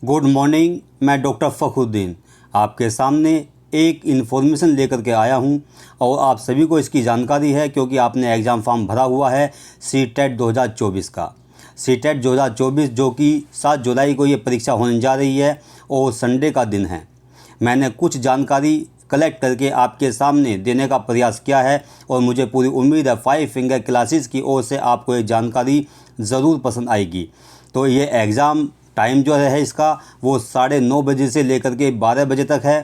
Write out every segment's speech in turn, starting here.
Good morning. मैं doctor Fakhruddin आपके सामने एक इन्फॉर्मेशन लेकर के आया हूं और आप सभी को इसकी जानकारी है क्योंकि आपने एग्ज़ाम फॉर्म भरा हुआ है सीटेट 2024 का। सीटेट 2024 जो कि 7 जुलाई को ये परीक्षा होने जा रही है और संडे का दिन है। मैंने कुछ जानकारी कलेक्ट करके आपके सामने देने का प्रयास किया है और मुझे पूरी उम्मीद है 5 फिंगर क्लासेस की ओर से आपको ये जानकारी ज़रूर पसंद आएगी। तो ये एग्ज़ाम टाइम जो है इसका वो 9:30 बजे से लेकर के 12 बजे तक है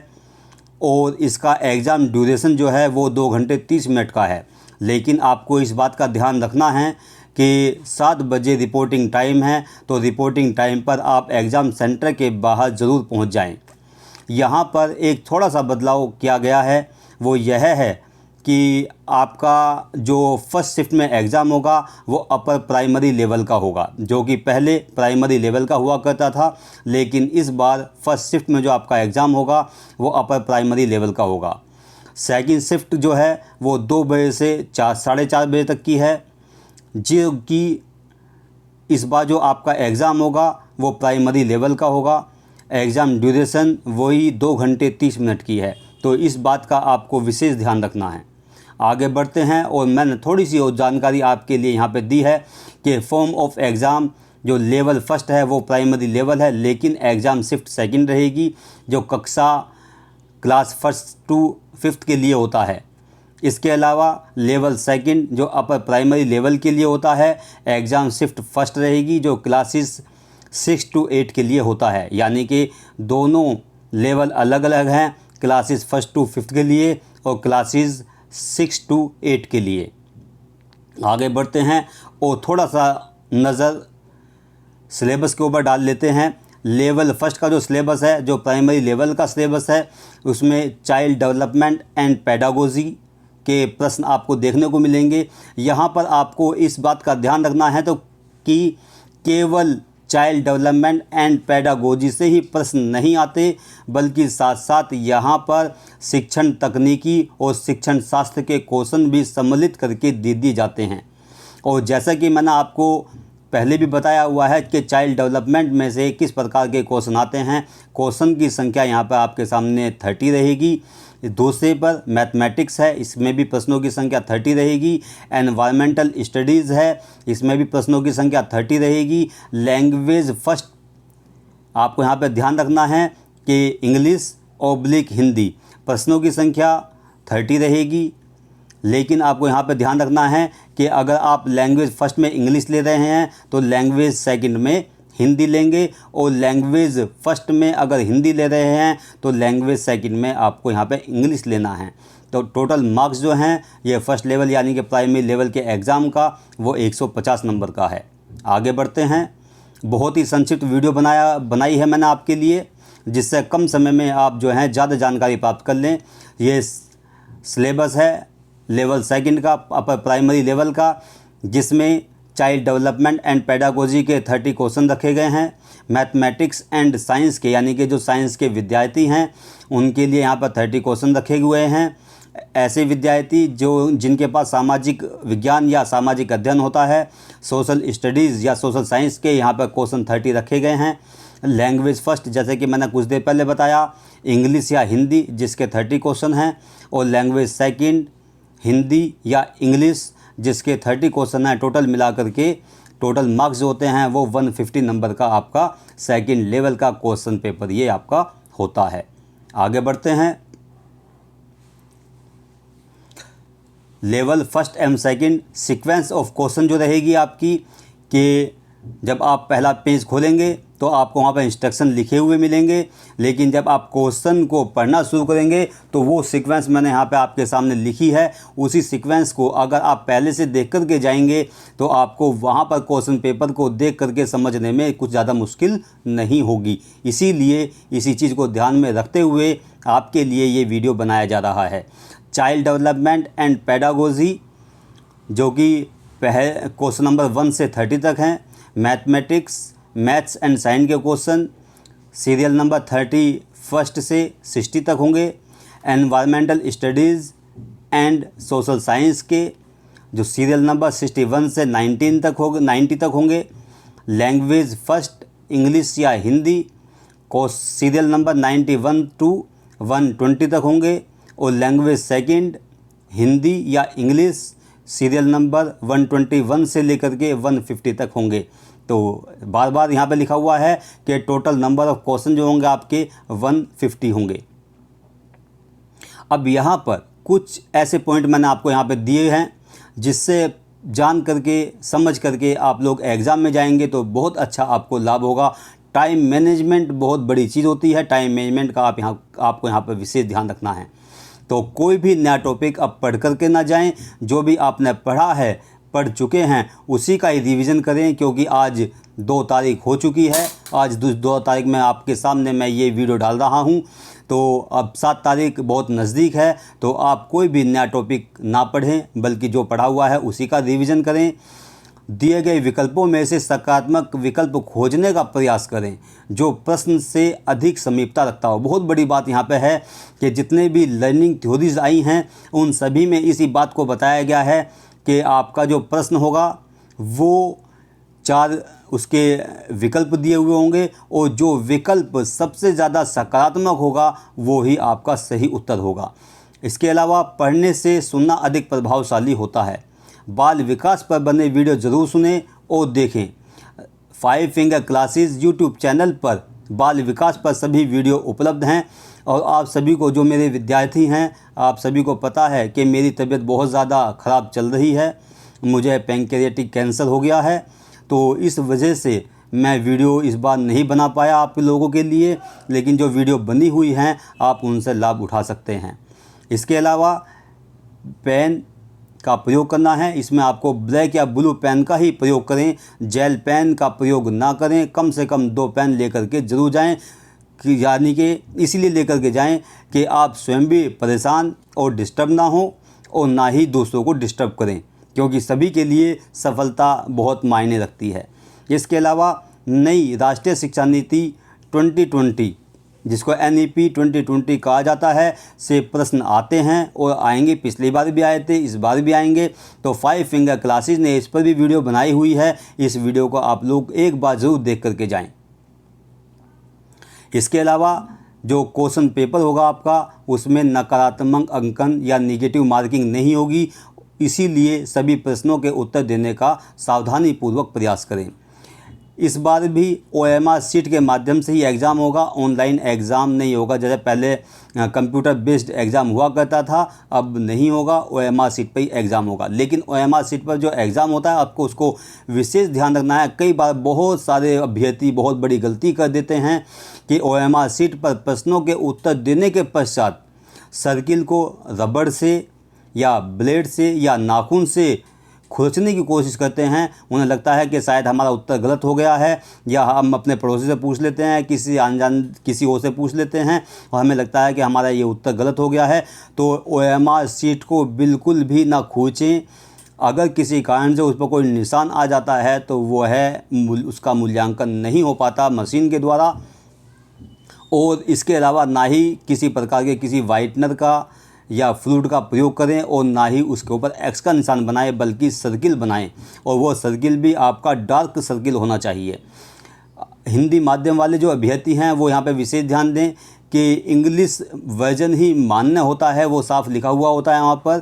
और इसका एग्ज़ाम ड्यूरेशन जो है वो 2 घंटे 30 मिनट का है। लेकिन आपको इस बात का ध्यान रखना है कि 7 बजे रिपोर्टिंग टाइम है, तो रिपोर्टिंग टाइम पर आप एग्ज़ाम सेंटर के बाहर ज़रूर पहुंच जाएं। यहाँ पर एक थोड़ा सा बदलाव किया गया है, वो यह है कि आपका जो फर्स्ट शिफ्ट में एग्ज़ाम होगा वो अपर प्राइमरी लेवल का होगा, जो कि पहले प्राइमरी लेवल का हुआ करता था, लेकिन इस बार फर्स्ट शिफ्ट में जो आपका एग्ज़ाम होगा वो अपर प्राइमरी लेवल का होगा। सेकंड शिफ्ट जो है वो 2 बजे से 4 साढ़े 4 बजे तक की है, जो कि इस बार जो आपका एग्ज़ाम होगा वो प्राइमरी लेवल का होगा। एग्ज़ाम ड्यूरेशन वही 2 घंटे 30 मिनट की है, तो इस बात का आपको विशेष ध्यान रखना है। आगे बढ़ते हैं और मैंने थोड़ी सी और जानकारी आपके लिए यहाँ पे दी है कि फॉर्म ऑफ एग्ज़ाम जो लेवल फर्स्ट है वो प्राइमरी लेवल है, लेकिन एग्ज़ाम शिफ्ट सेकंड रहेगी जो कक्षा क्लास फर्स्ट टू फिफ्थ के लिए होता है। इसके अलावा लेवल सेकंड जो अपर प्राइमरी लेवल के लिए होता है, एग्ज़ाम शिफ्ट फर्स्ट रहेगी जो क्लासेस 6 to 8 के लिए होता है। यानी कि दोनों लेवल अलग अलग हैं, क्लासेस फर्स्ट टू फिफ्थ के लिए और क्लासेस 6 to 8 के लिए। आगे बढ़ते हैं और थोड़ा सा नज़र सिलेबस के ऊपर डाल लेते हैं। लेवल फर्स्ट का जो सिलेबस है, जो प्राइमरी लेवल का सिलेबस है, उसमें चाइल्ड डेवलपमेंट एंड पेडागोजी के प्रश्न आपको देखने को मिलेंगे। यहाँ पर आपको इस बात का ध्यान रखना है तो कि केवल चाइल्ड डेवलपमेंट एंड पेडागोजी से ही प्रश्न नहीं आते, बल्कि साथ साथ यहाँ पर शिक्षण तकनीकी और शिक्षण शास्त्र के क्वेश्चन भी सम्मिलित करके दे दिए जाते हैं। और जैसा कि मैंने आपको पहले भी बताया हुआ है कि चाइल्ड डेवलपमेंट में से किस प्रकार के क्वेश्चन आते हैं। क्वेश्चन की संख्या यहाँ पर आपके सामने 30 रहेगी। दूसरे पर मैथमेटिक्स है, इसमें भी प्रश्नों की संख्या 30 रहेगी। एनवायरमेंटल स्टडीज़ है, इसमें भी प्रश्नों की संख्या 30 रहेगी। लैंग्वेज फर्स्ट आपको यहाँ पर ध्यान रखना है कि इंग्लिश ऑब्लिक हिंदी, प्रश्नों की संख्या 30 रहेगी। लेकिन आपको यहाँ पर ध्यान रखना है कि अगर आप लैंग्वेज फर्स्ट में इंग्लिश ले रहे हैं तो लैंग्वेज सेकंड में हिंदी लेंगे, और लैंग्वेज फर्स्ट में अगर हिंदी ले रहे हैं तो लैंग्वेज सेकंड में आपको यहाँ पे इंग्लिश लेना है। तो टोटल मार्क्स जो हैं ये फर्स्ट लेवल यानी कि प्राइमरी लेवल के एग्ज़ाम का वो 150 नंबर का है। आगे बढ़ते हैं। बहुत ही संक्षिप्त वीडियो बनाई है मैंने आपके लिए, जिससे कम समय में आप जो हैं ज़्यादा जानकारी प्राप्त कर लें। ये सिलेबस है लेवल सेकंड का अपर प्राइमरी लेवल का, जिसमें चाइल्ड डेवलपमेंट एंड पेडागोजी के 30 क्वेश्चन रखे गए हैं। मैथमेटिक्स एंड साइंस के यानी कि जो साइंस के विद्यार्थी हैं उनके लिए यहाँ पर 30 क्वेश्चन रखे हुए हैं। ऐसे विद्यार्थी जिनके पास सामाजिक विज्ञान या सामाजिक अध्ययन होता है, सोशल स्टडीज़ या सोशल साइंस के यहाँ पर क्वेश्चन 30 रखे गए हैं। लैंग्वेज फर्स्ट जैसे कि मैंने कुछ देर पहले बताया, इंग्लिश या हिंदी जिसके 30 क्वेश्चन हैं, और लैंग्वेज सेकंड हिंदी या इंग्लिश जिसके 30 क्वेश्चन हैं। टोटल मिला करके टोटल मार्क्स जो होते हैं वो 150 नंबर का आपका सेकंड लेवल का क्वेश्चन पेपर ये आपका होता है। आगे बढ़ते हैं। Level first and second sequence of question जो रहेगी आपकी, कि जब आप पहला पेज खोलेंगे तो आपको वहाँ पर इंस्ट्रक्शन लिखे हुए मिलेंगे, लेकिन जब आप क्वेश्चन को पढ़ना शुरू करेंगे तो वो सीक्वेंस मैंने यहाँ पे आपके सामने लिखी है। उसी सीक्वेंस को अगर आप पहले से देख कर के जाएंगे तो आपको वहाँ पर क्वेश्चन पेपर को देख करके समझने में कुछ ज़्यादा मुश्किल नहीं होगी। इसीलिए इसी चीज़ को ध्यान में रखते हुए आपके लिए ये वीडियो बनाया जा रहा है। चाइल्ड डेवलपमेंट एंड पेडागोजी जो कि क्वेश्चन नंबर 1 से 30 तक हैं। मैथमेटिक्स मैथ्स एंड साइंस के क्वेश्चन सीरियल नंबर 31 से 60 तक होंगे। Environmental studies and social science के जो सीरियल नंबर 61 से 90 तक होंगे। लैंग्वेज फर्स्ट इंग्लिश या Hindi course serial number 91 to 120 तक होंगे और लैंग्वेज सेकंड हिंदी या इंग्लिश सीरियल नंबर 121 से लेकर के 150 तक होंगे। तो बार बार यहाँ पे लिखा हुआ है कि टोटल नंबर ऑफ क्वेश्चन जो होंगे आपके 150 होंगे। अब यहाँ पर कुछ ऐसे पॉइंट मैंने आपको यहाँ पे दिए हैं जिससे जान करके समझ करके आप लोग एग्ज़ाम में जाएंगे तो बहुत अच्छा आपको लाभ होगा। टाइम मैनेजमेंट बहुत बड़ी चीज़ होती है, टाइम मैनेजमेंट का आपको यहाँ पर विशेष ध्यान रखना है। तो कोई भी नया टॉपिक अब पढ़ करके ना जाएं, जो भी आपने पढ़ा है पढ़ चुके हैं उसी का ही रिवीजन करें, क्योंकि आज 2 तारीख हो चुकी है। आज 2 तारीख में आपके सामने मैं ये वीडियो डाल रहा हूँ, तो अब 7 तारीख बहुत नज़दीक है। तो आप कोई भी नया टॉपिक ना पढ़ें, बल्कि जो पढ़ा हुआ है उसी का रिवीजन करें। दिए गए विकल्पों में से सकारात्मक विकल्प खोजने का प्रयास करें जो प्रश्न से अधिक समीपता रखता हो। बहुत बड़ी बात यहाँ पे है कि जितने भी लर्निंग थ्योरीज आई हैं उन सभी में इसी बात को बताया गया है कि आपका जो प्रश्न होगा वो 4 उसके विकल्प दिए हुए होंगे और जो विकल्प सबसे ज़्यादा सकारात्मक होगा वो ही आपका सही उत्तर होगा। इसके अलावा पढ़ने से सुनना अधिक प्रभावशाली होता है। बाल विकास पर बने वीडियो ज़रूर सुनें और देखें। 5 फिंगर क्लासेस यूट्यूब चैनल पर बाल विकास पर सभी वीडियो उपलब्ध हैं। और आप सभी को, जो मेरे विद्यार्थी हैं, आप सभी को पता है कि मेरी तबीयत बहुत ज़्यादा ख़राब चल रही है। मुझे पैंक्रियाटिक कैंसर हो गया है, तो इस वजह से मैं वीडियो इस बार नहीं बना पाया आप लोगों के लिए, लेकिन जो वीडियो बनी हुई हैं आप उनसे लाभ उठा सकते हैं। इसके अलावा पेन का प्रयोग करना है, इसमें आपको ब्लैक या ब्लू पेन का ही प्रयोग करें, जेल पेन का प्रयोग ना करें। कम से कम 2 पेन लेकर के ज़रूर जाएं, कि यानी कि इसलिए लेकर के जाएं कि आप स्वयं भी परेशान और डिस्टर्ब ना हो और ना ही दूसरों को डिस्टर्ब करें, क्योंकि सभी के लिए सफलता बहुत मायने रखती है। इसके अलावा नई राष्ट्रीय शिक्षा नीति 2020, जिसको NEP 2020 कहा जाता है, से प्रश्न आते हैं और आएंगे। पिछली बार भी आए थे, इस बार भी आएंगे। तो 5 फिंगर क्लासेस ने इस पर भी वीडियो बनाई हुई है, इस वीडियो को आप लोग एक बार ज़रूर देख करके जाएं। इसके अलावा जो क्वेश्चन पेपर होगा आपका, उसमें नकारात्मक अंकन या नेगेटिव मार्किंग नहीं होगी, इसीलिए सभी प्रश्नों के उत्तर देने का सावधानीपूर्वक प्रयास करें। इस बार भी OMR शीट के माध्यम से ही एग्ज़ाम होगा, ऑनलाइन एग्ज़ाम नहीं होगा। जैसे पहले कंप्यूटर बेस्ड एग्ज़ाम हुआ करता था, अब नहीं होगा, OMR शीट पर ही एग्ज़ाम होगा। लेकिन OMR शीट पर जो एग्ज़ाम होता है आपको उसको विशेष ध्यान रखना है। कई बार बहुत सारे अभ्यर्थी बहुत बड़ी गलती कर देते हैं कि OMR शीट पर प्रश्नों के उत्तर देने के पश्चात सर्किल को रबड़ से या ब्लेड से या नाखून से खुरचने की कोशिश करते हैं। उन्हें लगता है कि शायद हमारा उत्तर गलत हो गया है, या हम अपने पड़ोसी से पूछ लेते हैं, किसी अनजान किसी और से पूछ लेते हैं और हमें लगता है कि हमारा ये उत्तर गलत हो गया है। तो OMR शीट को बिल्कुल भी ना खींचें। अगर किसी कारण से उस पर कोई निशान आ जाता है तो वो है उसका मूल्यांकन नहीं हो पाता मशीन के द्वारा। और इसके अलावा ना ही किसी प्रकार के किसी वाइटनर का या फ्लूइड का प्रयोग करें और ना ही उसके ऊपर एक्स का निशान बनाएं, बल्कि सर्किल बनाएं, और वो सर्किल भी आपका डार्क सर्किल होना चाहिए। हिंदी माध्यम वाले जो अभ्यर्थी हैं वो यहाँ पे विशेष ध्यान दें कि इंग्लिश वर्जन ही मान्य होता है, वो साफ लिखा हुआ होता है वहाँ पर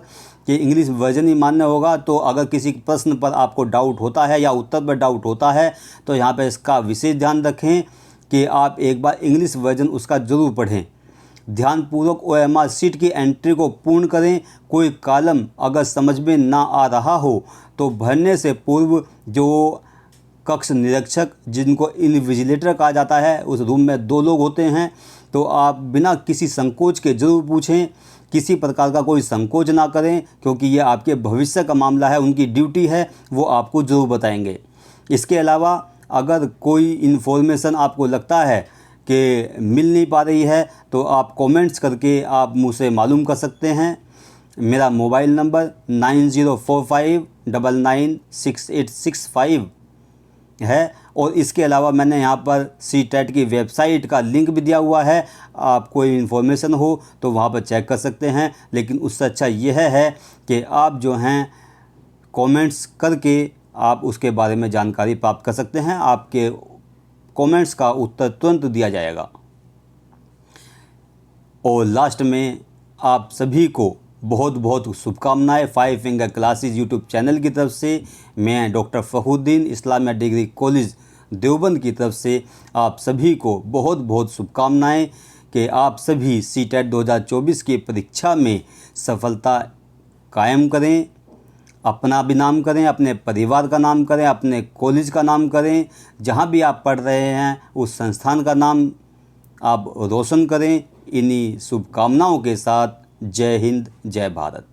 कि इंग्लिश वर्जन ही मान्य होगा। तो अगर किसी प्रश्न पर आपको डाउट होता है या उत्तर पर डाउट होता है तो यहाँ पर इसका विशेष ध्यान रखें कि आप एक बार इंग्लिश वर्जन उसका ज़रूर पढ़ें। ध्यानपूर्वक OMR शीट की एंट्री को पूर्ण करें। कोई कॉलम अगर समझ में ना आ रहा हो तो भरने से पूर्व जो कक्ष निरीक्षक, जिनको इन्विजिलेटर कहा जाता है, उस रूम में 2 लोग होते हैं, तो आप बिना किसी संकोच के ज़रूर पूछें। किसी प्रकार का कोई संकोच ना करें, क्योंकि ये आपके भविष्य का मामला है, उनकी ड्यूटी है, वो आपको ज़रूर बताएंगे। इसके अलावा अगर कोई इन्फॉर्मेशन आपको लगता है कि मिल नहीं पा रही है तो आप कमेंट्स करके आप मुझसे मालूम कर सकते हैं। मेरा मोबाइल नंबर 9045996865 है। और इसके अलावा मैंने यहाँ पर CTET की वेबसाइट का लिंक भी दिया हुआ है, आप कोई इन्फॉर्मेशन हो तो वहाँ पर चेक कर सकते हैं। लेकिन उससे अच्छा यह है कि आप जो हैं कमेंट्स करके आप उसके बारे में जानकारी प्राप्त कर सकते हैं। आपके कमेंट्स का उत्तर तुरंत दिया जाएगा। और लास्ट में आप सभी को बहुत बहुत शुभकामनाएं five finger classes YouTube channel की तरफ से। मैं doctor Fakhruddin Islamia degree college Deoband की तरफ से आप सभी को बहुत बहुत शुभकामनाएं कि आप सभी सीटेट 2024 की परीक्षा में सफलता कायम करें, अपना भी नाम करें, अपने परिवार का नाम करें, अपने कॉलेज का नाम करें, जहां भी आप पढ़ रहे हैं उस संस्थान का नाम आप रोशन करें। इन्हीं शुभकामनाओं के साथ जय हिंद, जय भारत।